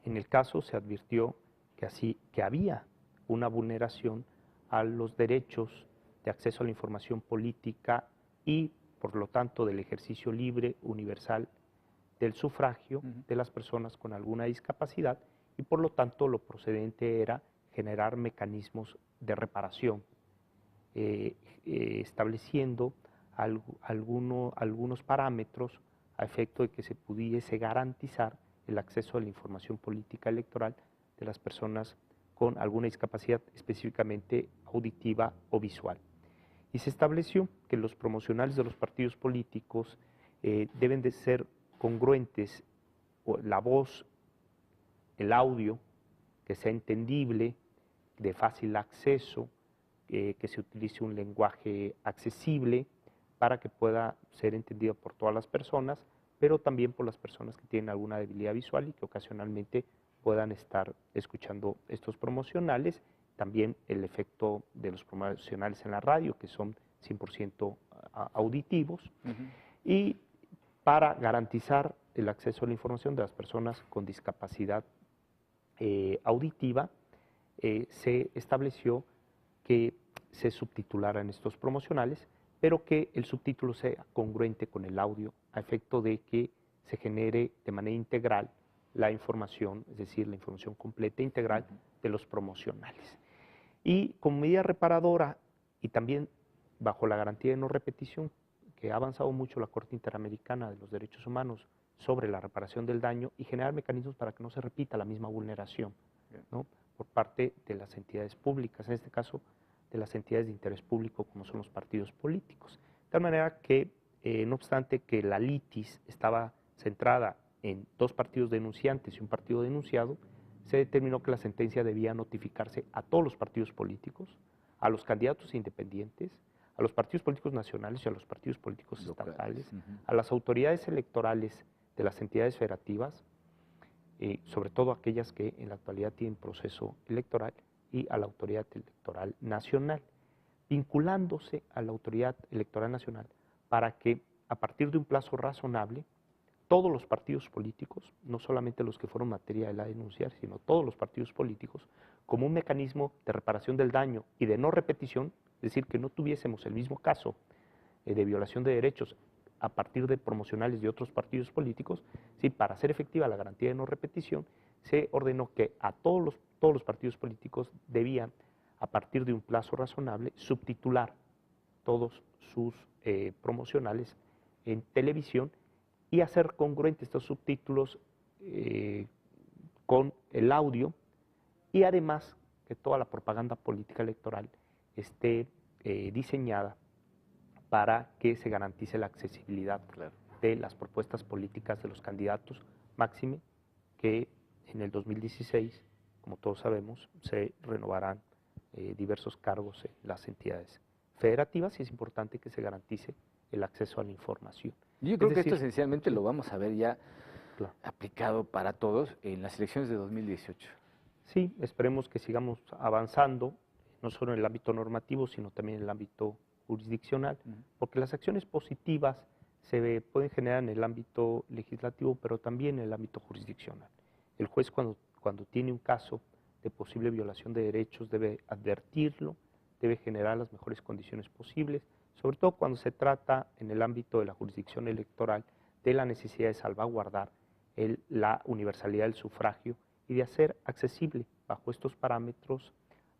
S3: En el caso se advirtió que había una vulneración a los derechos de acceso a la información política y, por lo tanto, del ejercicio libre, universal del sufragio de las personas con alguna discapacidad, y por lo tanto lo procedente era generar mecanismos de reparación, estableciendo algunos parámetros a efecto de que se pudiese garantizar el acceso a la información política electoral de las personas con alguna discapacidad, específicamente auditiva o visual. Y se estableció que los promocionales de los partidos políticos deben de ser congruentes, la voz, el audio, que sea entendible, de fácil acceso, que se utilice un lenguaje accesible para que pueda ser entendido por todas las personas, pero también por las personas que tienen alguna debilidad visual y que ocasionalmente puedan estar escuchando estos promocionales. También el efecto de los promocionales en la radio, que son 100% auditivos, y para garantizar el acceso a la información de las personas con discapacidad auditiva, se estableció que se subtitularan estos promocionales, pero que el subtítulo sea congruente con el audio, a efecto de que se genere de manera integral la información, es decir, la información completa e integral de los promocionales. Y como medida reparadora y también bajo la garantía de no repetición, que ha avanzado mucho la Corte Interamericana de los Derechos Humanos sobre la reparación del daño y generar mecanismos para que no se repita la misma vulneración, ¿no?, por parte de las entidades públicas, en este caso de las entidades de interés público como son los partidos políticos. De tal manera que, no obstante que la litis estaba centrada en 2 partidos denunciantes y un partido denunciado, se determinó que la sentencia debía notificarse a todos los partidos políticos, a los candidatos independientes, a los partidos políticos nacionales y a los partidos políticos estatales, a las autoridades electorales de las entidades federativas, sobre todo aquellas que en la actualidad tienen proceso electoral, y a la autoridad electoral nacional, vinculándose a la autoridad electoral nacional para que a partir de un plazo razonable todos los partidos políticos, no solamente los que fueron materia de la denuncia, sino todos los partidos políticos, como un mecanismo de reparación del daño y de no repetición, es decir, que no tuviésemos el mismo caso de violación de derechos a partir de promocionales de otros partidos políticos, ¿sí?, para hacer efectiva la garantía de no repetición, se ordenó que a todos los partidos políticos debían, a partir de un plazo razonable, subtitular todos sus promocionales en televisión y hacer congruentes estos subtítulos con el audio, y además que toda la propaganda política electoral esté diseñada para que se garantice la accesibilidad de las propuestas políticas de los candidatos, máxime que en el 2016, como todos sabemos, se renovarán diversos cargos en las entidades federativas y es importante que se garantice el acceso a la información.
S2: Yo creo que esto esencialmente lo vamos a ver ya aplicado para todos en las elecciones de 2018.
S3: Sí, esperemos que sigamos avanzando, no solo en el ámbito normativo, sino también en el ámbito jurisdiccional, porque las acciones positivas se pueden generar en el ámbito legislativo, pero también en el ámbito jurisdiccional. El juez cuando tiene un caso de posible violación de derechos debe advertirlo, debe generar las mejores condiciones posibles, sobre todo cuando se trata en el ámbito de la jurisdicción electoral de la necesidad de salvaguardar la universalidad del sufragio y de hacer accesible bajo estos parámetros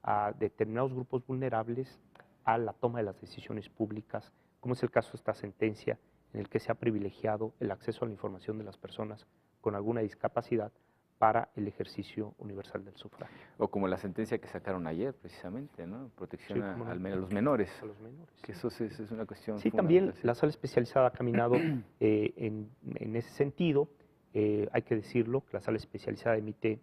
S3: a determinados grupos vulnerables a la toma de las decisiones públicas, como es el caso de esta sentencia en el que se ha privilegiado el acceso a la información de las personas con alguna discapacidad para el ejercicio universal del sufragio.
S2: O como la sentencia que sacaron ayer, precisamente, ¿no? Protección
S3: Sí,
S2: a los menores.
S3: A los menores.
S2: Que eso es una cuestión
S3: Sí,
S2: fundamental.
S3: también la sala especializada ha caminado en ese sentido. Hay que decirlo, que la sala especializada emite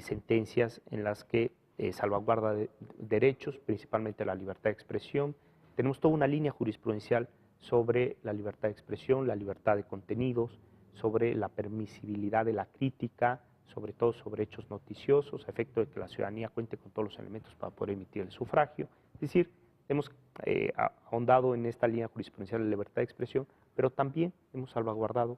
S3: sentencias en las que salvaguarda derechos, principalmente la libertad de expresión. Tenemos toda una línea jurisprudencial sobre la libertad de expresión, la libertad de contenidos, sobre la permisibilidad de la crítica, sobre todo sobre hechos noticiosos, a efecto de que la ciudadanía cuente con todos los elementos para poder emitir el sufragio. Es decir, hemos ahondado en esta línea jurisprudencial de la libertad de expresión, pero también hemos salvaguardado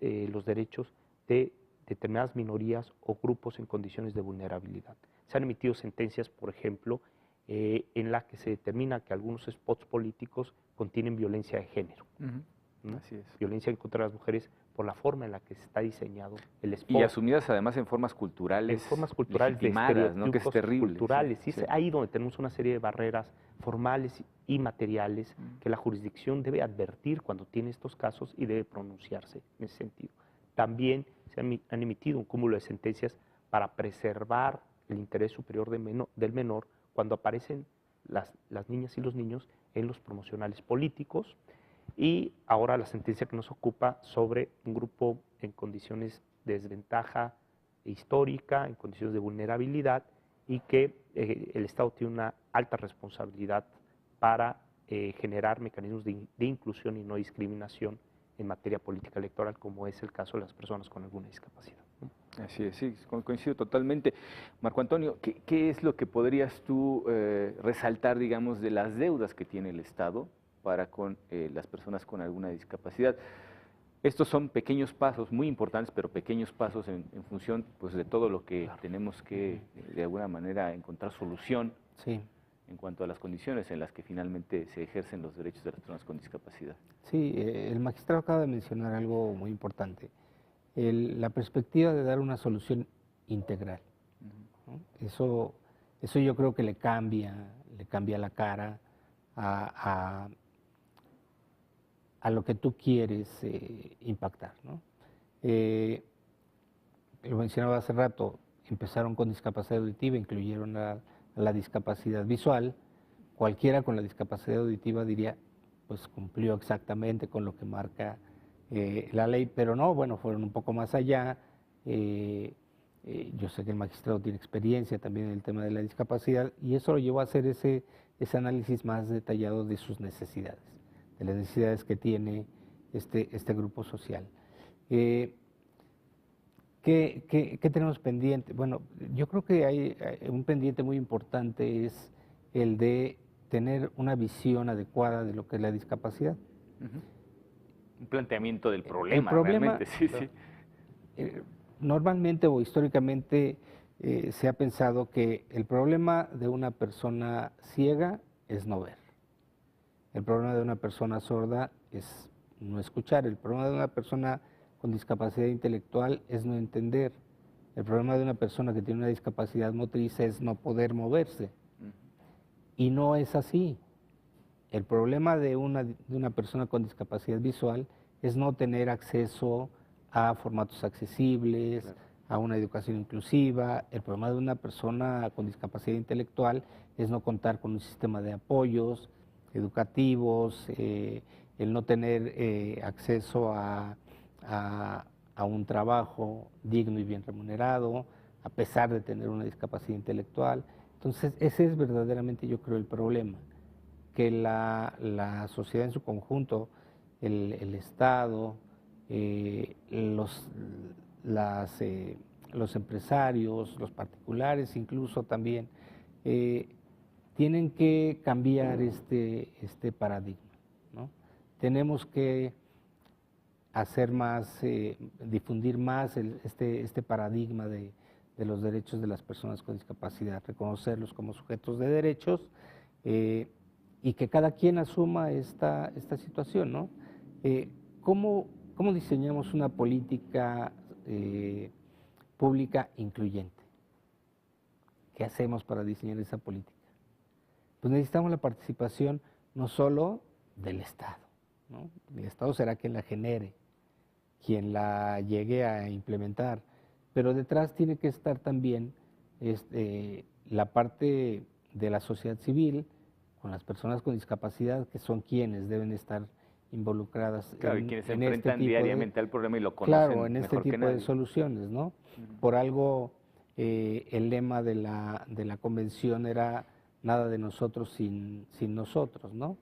S3: los derechos de determinadas minorías o grupos en condiciones de vulnerabilidad. Se han emitido sentencias, por ejemplo, en la que se determina que algunos spots políticos contienen violencia de género. ¿No?
S2: Así es.
S3: Violencia en contra de las mujeres por la forma en la que está diseñado el spot.
S2: Y asumidas además en formas culturales, legitimadas, ¿no? Que es terrible.
S3: Culturales. Sí, sí. Ahí donde tenemos una serie de barreras formales y materiales que la jurisdicción debe advertir cuando tiene estos casos y debe pronunciarse en ese sentido. También se han emitido un cúmulo de sentencias para preservar el interés superior del menor cuando aparecen las niñas y los niños en los promocionales políticos. Y ahora la sentencia que nos ocupa sobre un grupo en condiciones de desventaja histórica, en condiciones de vulnerabilidad, y que el Estado tiene una alta responsabilidad para generar mecanismos de inclusión y no discriminación en materia política electoral, como es el caso de las personas con alguna discapacidad.
S2: Así es, sí, coincido totalmente. Marco Antonio, ¿qué es lo que podrías tú resaltar, digamos, de las deudas que tiene el Estado para con las personas con alguna discapacidad? Estos son pequeños pasos, muy importantes, pero pequeños pasos en función, pues, de todo lo que tenemos que, de alguna manera, encontrar solución en cuanto a las condiciones en las que finalmente se ejercen los derechos de las personas con discapacidad.
S4: Sí, el magistrado acaba de mencionar algo muy importante. la perspectiva de dar una solución integral, ¿no? Eso yo creo que le cambia la cara a lo que tú quieres impactar, ¿no? Lo mencionaba hace rato, empezaron con discapacidad auditiva, incluyeron a la discapacidad visual. Cualquiera con la discapacidad auditiva diría, pues cumplió exactamente con lo que marca la ley, pero no, bueno, fueron un poco más allá. Yo sé que el magistrado tiene experiencia también en el tema de la discapacidad y eso lo llevó a hacer ese análisis más detallado de sus necesidades, de las necesidades que tiene este grupo social. ¿Qué tenemos pendiente? Bueno, yo creo que hay un pendiente muy importante, es el de tener una visión adecuada de lo que es la discapacidad.
S2: Un planteamiento del problema, realmente, sí.
S4: Normalmente o históricamente se ha pensado que el problema de una persona ciega es no ver. El problema de una persona sorda es no escuchar. El problema de una persona con discapacidad intelectual es no entender. El problema de una persona que tiene una discapacidad motriz es no poder moverse. Y no es así. El problema de una persona con discapacidad visual es no tener acceso a formatos accesibles, claro, a una educación inclusiva. El problema de una persona con discapacidad intelectual es no contar con un sistema de apoyos educativos, el no tener acceso a un trabajo digno y bien remunerado, a pesar de tener una discapacidad intelectual. Entonces, ese es verdaderamente, yo creo, el problema, que la sociedad en su conjunto, el Estado, los empresarios, los particulares incluso también, tienen que cambiar este paradigma, ¿no? Tenemos que hacer más, difundir más este paradigma de los derechos de las personas con discapacidad, reconocerlos como sujetos de derechos y que cada quien asuma esta situación, ¿no? ¿Cómo diseñamos una política pública incluyente? ¿Qué hacemos para diseñar esa política? Pues necesitamos la participación no solo del Estado, ¿no? El Estado será quien la genere, quien la llegue a implementar, pero detrás tiene que estar también la parte de la sociedad civil, con las personas con discapacidad, que son quienes deben estar involucradas,
S2: claro, y quienes se enfrentan diariamente al problema y lo conocen
S4: claro, en este tipo de soluciones, ¿no? Por algo el lema de la convención era nada de nosotros sin nosotros, ¿no?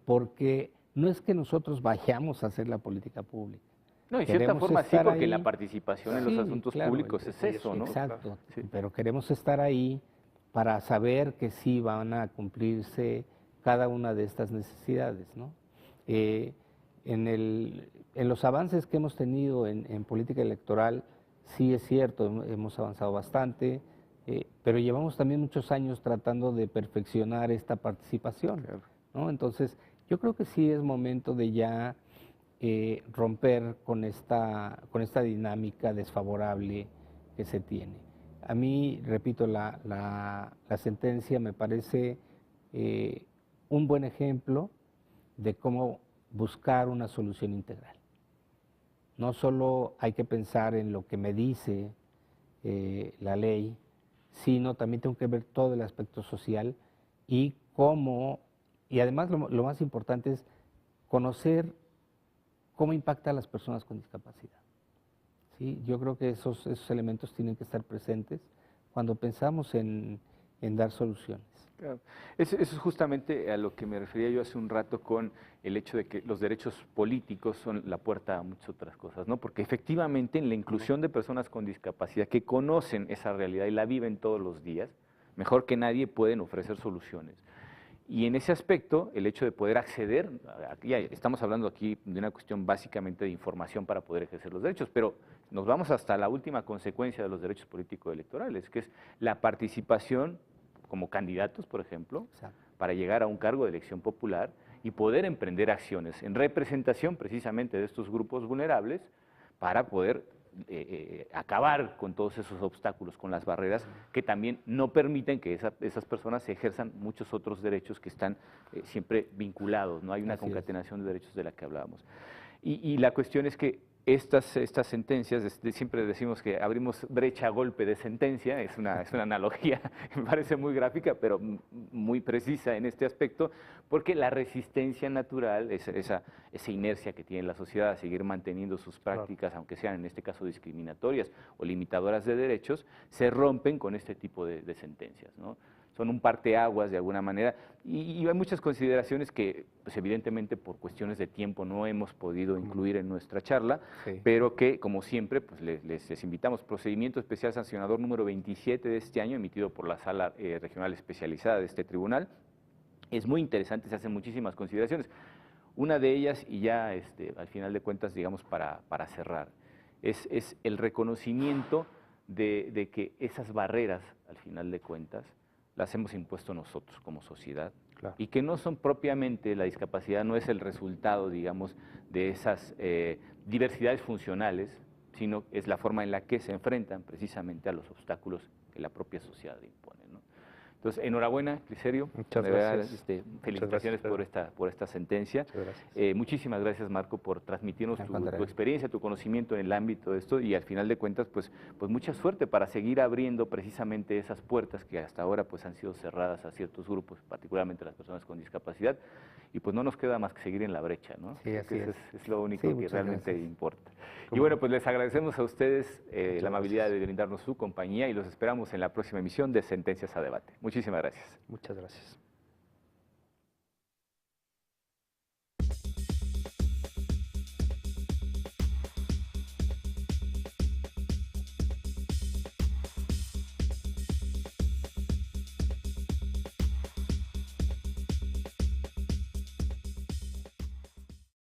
S4: Porque no es que nosotros vayamos a hacer la política pública.
S2: No, y cierta forma sí, porque la participación en los asuntos públicos es eso, ¿no?
S4: Exacto, sí, pero queremos estar ahí para saber que sí van a cumplirse cada una de estas necesidades, ¿no? En los avances que hemos tenido en política electoral, sí es cierto, hemos avanzado bastante, pero llevamos también muchos años tratando de perfeccionar esta participación, claro, ¿no? Entonces, yo creo que sí es momento de ya romper con esta dinámica desfavorable que se tiene. A mí, repito, la sentencia me parece un buen ejemplo de cómo buscar una solución integral. No solo hay que pensar en lo que me dice la ley, sino también tengo que ver todo el aspecto social y cómo, y además lo más importante es conocer cómo impacta a las personas con discapacidad. ¿Sí? Yo creo que esos elementos tienen que estar presentes cuando pensamos en dar soluciones.
S2: Claro. Eso es justamente a lo que me refería yo hace un rato con el hecho de que los derechos políticos son la puerta a muchas otras cosas, ¿no? Porque efectivamente en la inclusión de personas con discapacidad que conocen esa realidad y la viven todos los días, mejor que nadie pueden ofrecer soluciones. Y en ese aspecto, el hecho de poder acceder, ya estamos hablando aquí de una cuestión básicamente de información para poder ejercer los derechos, pero nos vamos hasta la última consecuencia de los derechos políticos electorales, que es la participación como candidatos, por ejemplo, para llegar a un cargo de elección popular y poder emprender acciones en representación precisamente de estos grupos vulnerables para poder acabar con todos esos obstáculos, con las barreras que también no permiten que esas personas ejerzan muchos otros derechos que están siempre vinculados, ¿no? Hay una concatenación de derechos de la que hablábamos. Y la cuestión es que estas sentencias, siempre decimos que abrimos brecha a golpe de sentencia, es una analogía, me parece muy gráfica, pero muy precisa en este aspecto, porque la resistencia natural, esa inercia que tiene la sociedad a seguir manteniendo sus prácticas, aunque sean en este caso discriminatorias o limitadoras de derechos, se rompen con este tipo de sentencias, ¿no? Son un parteaguas de alguna manera, y hay muchas consideraciones que, pues evidentemente por cuestiones de tiempo no hemos podido incluir en nuestra charla, pero que, como siempre, pues les invitamos. Procedimiento especial sancionador número 27 de este año, emitido por la Sala Regional Especializada de este tribunal. Es muy interesante, se hacen muchísimas consideraciones. Una de ellas, y ya al final de cuentas, digamos, para cerrar, es el reconocimiento de que esas barreras, al final de cuentas, las hemos impuesto nosotros como sociedad, claro, y que no son propiamente, la discapacidad no es el resultado, digamos, de esas diversidades funcionales, sino es la forma en la que se enfrentan precisamente a los obstáculos que la propia sociedad impone, ¿no? Entonces, enhorabuena, Cliserio.
S3: Muchas gracias.
S2: Felicitaciones por esta sentencia. Muchísimas gracias, Marco, por transmitirnos tu experiencia, tu conocimiento en el ámbito de esto, y al final de cuentas, pues mucha suerte para seguir abriendo precisamente esas puertas que hasta ahora pues han sido cerradas a ciertos grupos, particularmente las personas con discapacidad, y pues no nos queda más que seguir en la brecha, ¿no?
S4: Sí, así
S2: es lo único que realmente importa. Y bueno, pues les agradecemos a ustedes la amabilidad de brindarnos su compañía, y los esperamos en la próxima emisión de Sentencias a Debate. Muchísimas gracias.
S3: Muchas gracias.